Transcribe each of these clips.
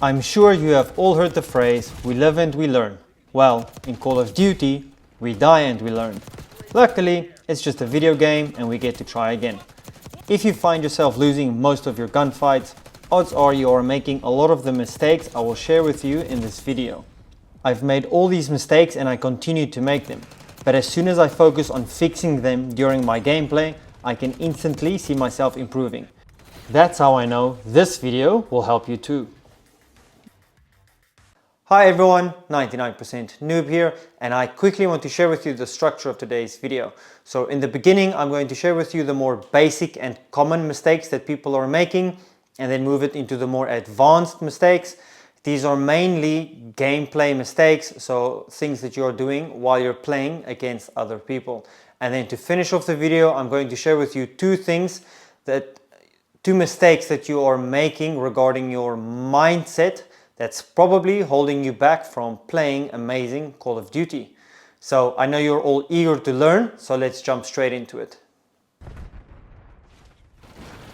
I'm sure you have all heard the phrase, we live and we learn. Well, in Call of Duty, we die and we learn. Luckily, it's just a video game and we get to try again. If you find yourself losing most of your gunfights, odds are you are making a lot of the mistakes I will share with you in this video. I've made all these mistakes and I continue to make them. But as soon as I focus on fixing them during my gameplay, I can instantly see myself improving. That's how I know this video will help you too. Hi everyone, 99% Noob here, and I quickly want to share with you the structure of today's video. So in the beginning, I'm going to share with you the more basic and common mistakes that people are making, and then move it into the more advanced mistakes. These are mainly gameplay mistakes, so things that you're doing while you're playing against other people. And then to finish off the video, I'm going to share with you two mistakes that you are making regarding your mindset that's probably holding you back from playing amazing Call of Duty. So I know you're all eager to learn, so let's jump straight into it.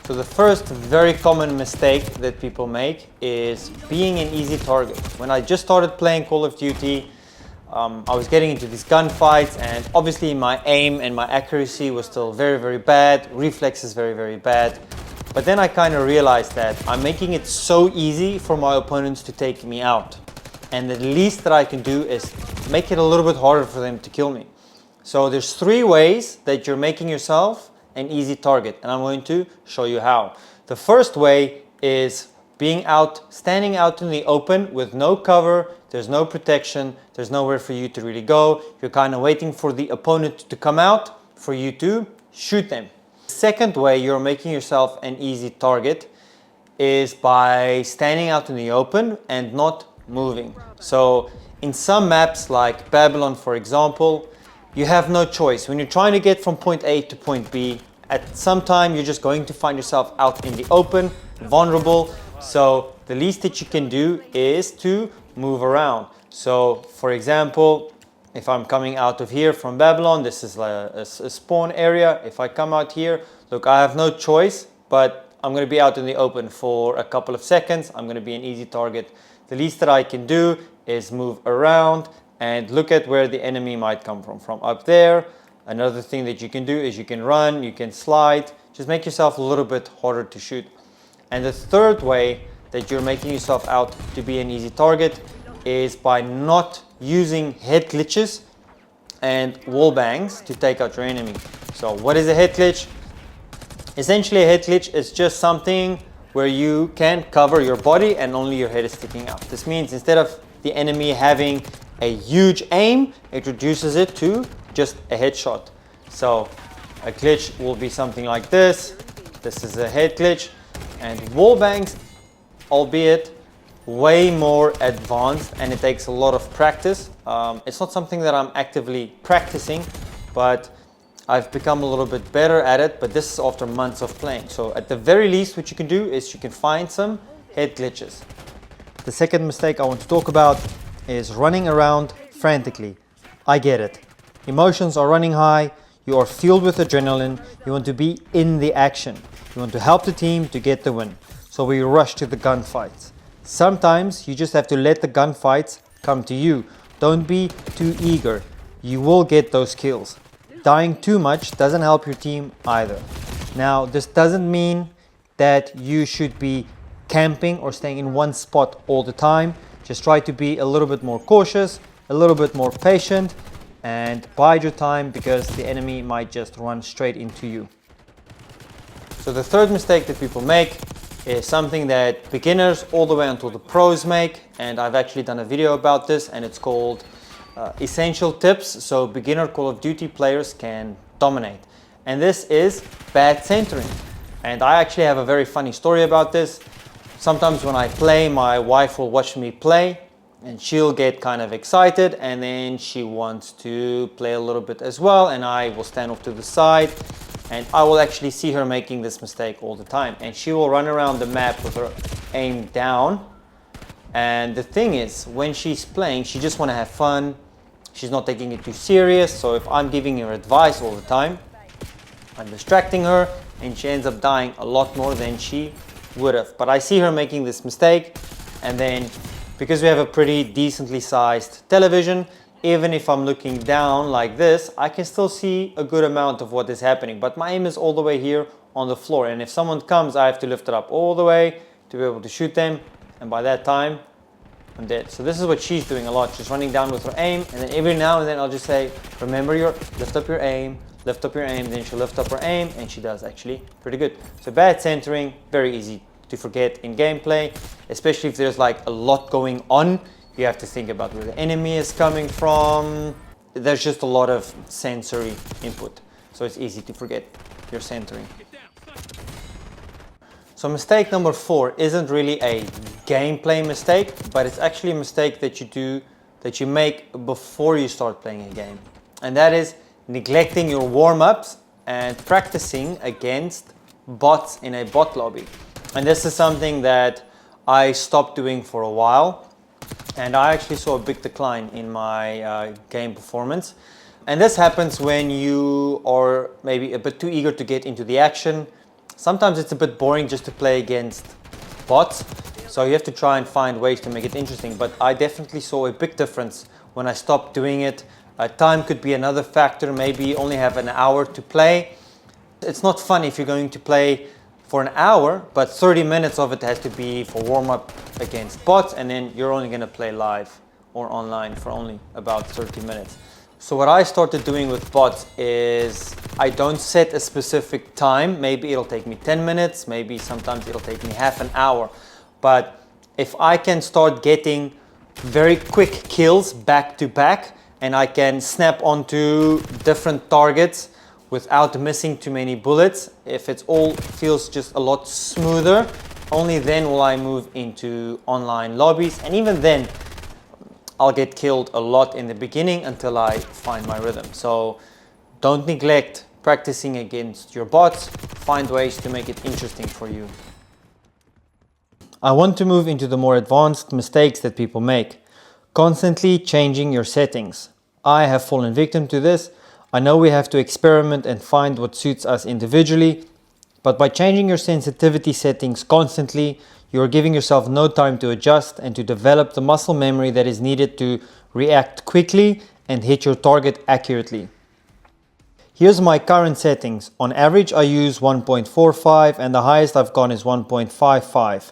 So the first very common mistake that people make is being an easy target. When I just started playing Call of Duty, I was getting into these gunfights, and obviously my aim and my accuracy was still very bad, reflexes very bad. But then I kind of realized that I'm making it so easy for my opponents to take me out. And the least that I can do is make it a little bit harder for them to kill me. So there's three ways that you're making yourself an easy target, and I'm going to show you how. The first way is standing out in the open with no cover, there's no protection, there's nowhere for you to really go. You're kind of waiting for the opponent to come out for you to shoot them. Second way you're making yourself an easy target is by standing out in the open and not moving. So in some maps like Babylon, for example, you have no choice. When you're trying to get from point A to point B, at some time you're just going to find yourself out in the open, vulnerable. So the least that you can do is to move around. So for example, if I'm coming out of here from Babylon, this is a spawn area. If I come out here, look, I have no choice, but I'm going to be out in the open for a couple of seconds. I'm going to be an easy target. The least that I can do is move around and look at where the enemy might come from up there. Another thing that you can do is you can run, you can slide, just make yourself a little bit harder to shoot. And the third way that you're making yourself out to be an easy target is by not using head glitches and wall bangs to take out your enemy. So what is a head glitch? Essentially a head glitch is just something where you can cover your body and only your head is sticking out. This means instead of the enemy having a huge aim, it reduces it to just a headshot. So a glitch will be something like this. This is a head glitch, and wall bangs, albeit way more advanced, and it takes a lot of practice. It's not something that I'm actively practicing, but I've become a little bit better at it, but this is after months of playing. So at the very least, what you can do is you can find some head glitches. The second mistake I want to talk about is running around frantically. I get it. Emotions are running high, you are fueled with adrenaline, you want to be in the action. You want to help the team to get the win. So we rush to the gunfights. Sometimes you just have to let the gunfights come to you. Don't be too eager. You will get those kills. Dying too much doesn't help your team either. Now, this doesn't mean that you should be camping or staying in one spot all the time. Just try to be a little bit more cautious, a little bit more patient, and bide your time because the enemy might just run straight into you. So the third mistake that people make is something that beginners all the way until the pros make, and I've actually done a video about this, and it's called essential tips so beginner Call of Duty players can dominate. And this is bad centering. And I actually have a very funny story about this. Sometimes when I play, my wife will watch me play and she'll get kind of excited, and then she wants to play a little bit as well, and I will stand off to the side. And I will actually see her making this mistake all the time. And she will run around the map with her aim down. And the thing is, when she's playing, she just want to have fun. She's not taking it too serious. So if I'm giving her advice all the time, I'm distracting her and she ends up dying a lot more than she would have. But I see her making this mistake And then because we have a pretty decently sized television, even if I'm looking down like this, I can still see a good amount of what is happening. But my aim is all the way here on the floor. And if someone comes, I have to lift it up all the way to be able to shoot them. And by that time, I'm dead. So this is what she's doing a lot. She's running down with her aim. And then every now and then I'll just say, remember lift up your aim, lift up your aim. Then she'll lift up her aim, and she does actually pretty good. So bad centering, very easy to forget in gameplay, especially if there's like a lot going on. You have to think about where the enemy is coming from. There's just a lot of sensory input, so it's easy to forget your centering. So mistake number 4 isn't really a gameplay mistake, but it's actually a mistake that you make before you start playing a game. And that is neglecting your warm-ups and practicing against bots in a bot lobby. And this is something that I stopped doing for a while. And I actually saw a big decline in my game performance. And this happens when you are maybe a bit too eager to get into the action. Sometimes it's a bit boring just to play against bots. So you have to try and find ways to make it interesting. But I definitely saw a big difference when I stopped doing it. Time could be another factor. Maybe you only have an hour to play. It's not fun if you're going to play for an hour, but 30 minutes of it has to be for warm-up against bots, and then you're only going to play live or online for only about 30 minutes. So what I started doing with bots is I don't set a specific time. Maybe it'll take me 10 minutes, maybe sometimes it'll take me half an hour. But if I can start getting very quick kills back to back, and I can snap onto different targets without missing too many bullets, if it all feels just a lot smoother, only then will I move into online lobbies. And even then, I'll get killed a lot in the beginning until I find my rhythm. So don't neglect practicing against your bots. Find ways to make it interesting for you. I want to move into the more advanced mistakes that people make. Constantly changing your settings. I have fallen victim to this. I know we have to experiment and find what suits us individually, but by changing your sensitivity settings constantly, you are giving yourself no time to adjust and to develop the muscle memory that is needed to react quickly and hit your target accurately. Here's my current settings. On average, I use 1.45 and the highest I've gone is 1.55.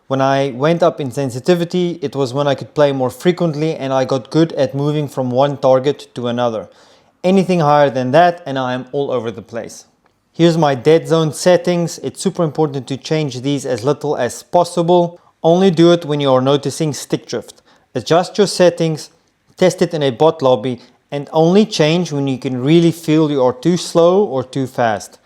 When I went up in sensitivity, it was when I could play more frequently and I got good at moving from one target to another. Anything higher than that and I am all over the place. Here's my dead zone settings. It's super important to change these as little as possible. Only do it when you are noticing stick drift. Adjust your settings, test it in a bot lobby, and only change when you can really feel you are too slow or too fast.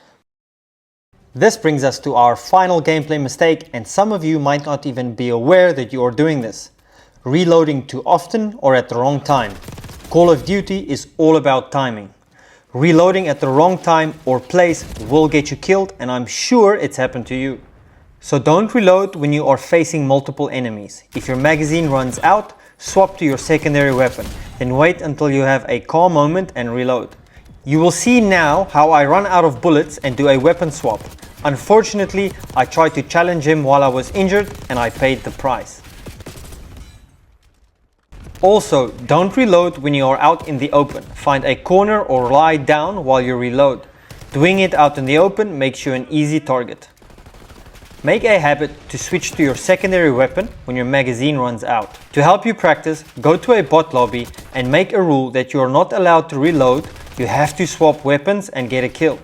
This brings us to our final gameplay mistake, and some of you might not even be aware that you are doing this. Reloading too often or at the wrong time. Call of Duty is all about timing. Reloading at the wrong time or place will get you killed, and I'm sure it's happened to you. So don't reload when you are facing multiple enemies. If your magazine runs out, swap to your secondary weapon. Then wait until you have a calm moment and reload. You will see now how I run out of bullets and do a weapon swap. Unfortunately, I tried to challenge him while I was injured and I paid the price. Also, don't reload when you are out in the open. Find a corner or lie down while you reload. Doing it out in the open makes you an easy target. Make a habit to switch to your secondary weapon when your magazine runs out. To help you practice, go to a bot lobby and make a rule that you are not allowed to reload. You have to swap weapons and get a kill.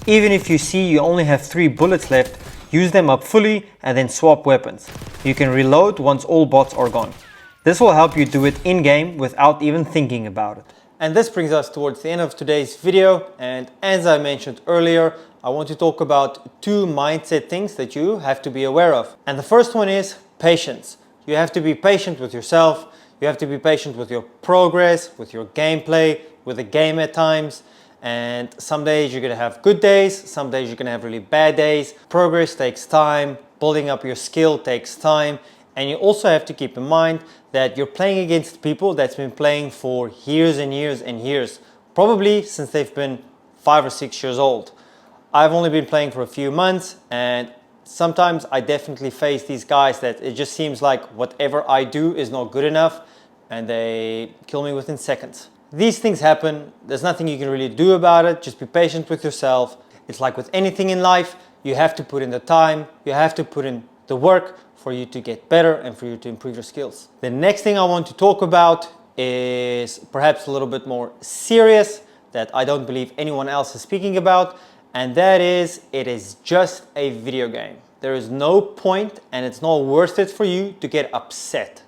Even if you see you only have 3 bullets left, use them up fully and then swap weapons. You can reload once all bots are gone. This will help you do it in-game without even thinking about it. And this brings us towards the end of today's video. And as I mentioned earlier, I want to talk about 2 mindset things that you have to be aware of. And the first one is patience. You have to be patient with yourself. You have to be patient with your progress, with your gameplay, with the game at times. And some days you're going to have good days, some days you're going to have really bad days. Progress takes time, building up your skill takes time. And you also have to keep in mind that you're playing against people that's been playing for years and years and years, probably since they've been 5 or 6 years old. I've only been playing for a few months, and sometimes I definitely face these guys that it just seems like whatever I do is not good enough and they kill me within seconds. These things happen. There's nothing you can really do about it. Just be patient with yourself. It's like with anything in life, you have to put in the time, you have to put in the work for you to get better and for you to improve your skills. The next thing I want to talk about is perhaps a little bit more serious that I don't believe anyone else is speaking about, and that is, it is just a video game. There is no point and it's not worth it for you to get upset.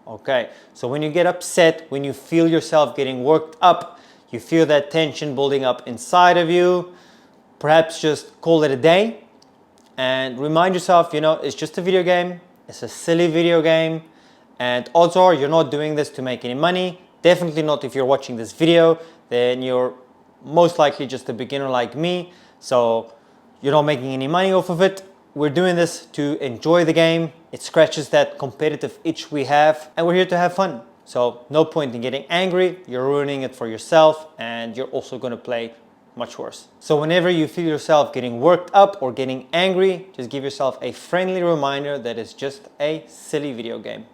Okay, so when you get upset, when you feel yourself getting worked up, you feel that tension building up inside of you, perhaps just call it a day and remind yourself, you know, it's just a video game, it's a silly video game, and odds are you're not doing this to make any money. Definitely not if you're watching this video, then you're most likely just a beginner like me, so you're not making any money off of it. We're doing this to enjoy the game. It scratches that competitive itch we have, and we're here to have fun. So no point in getting angry, you're ruining it for yourself, and you're also gonna play much worse. So whenever you feel yourself getting worked up or getting angry, just give yourself a friendly reminder that it's just a silly video game.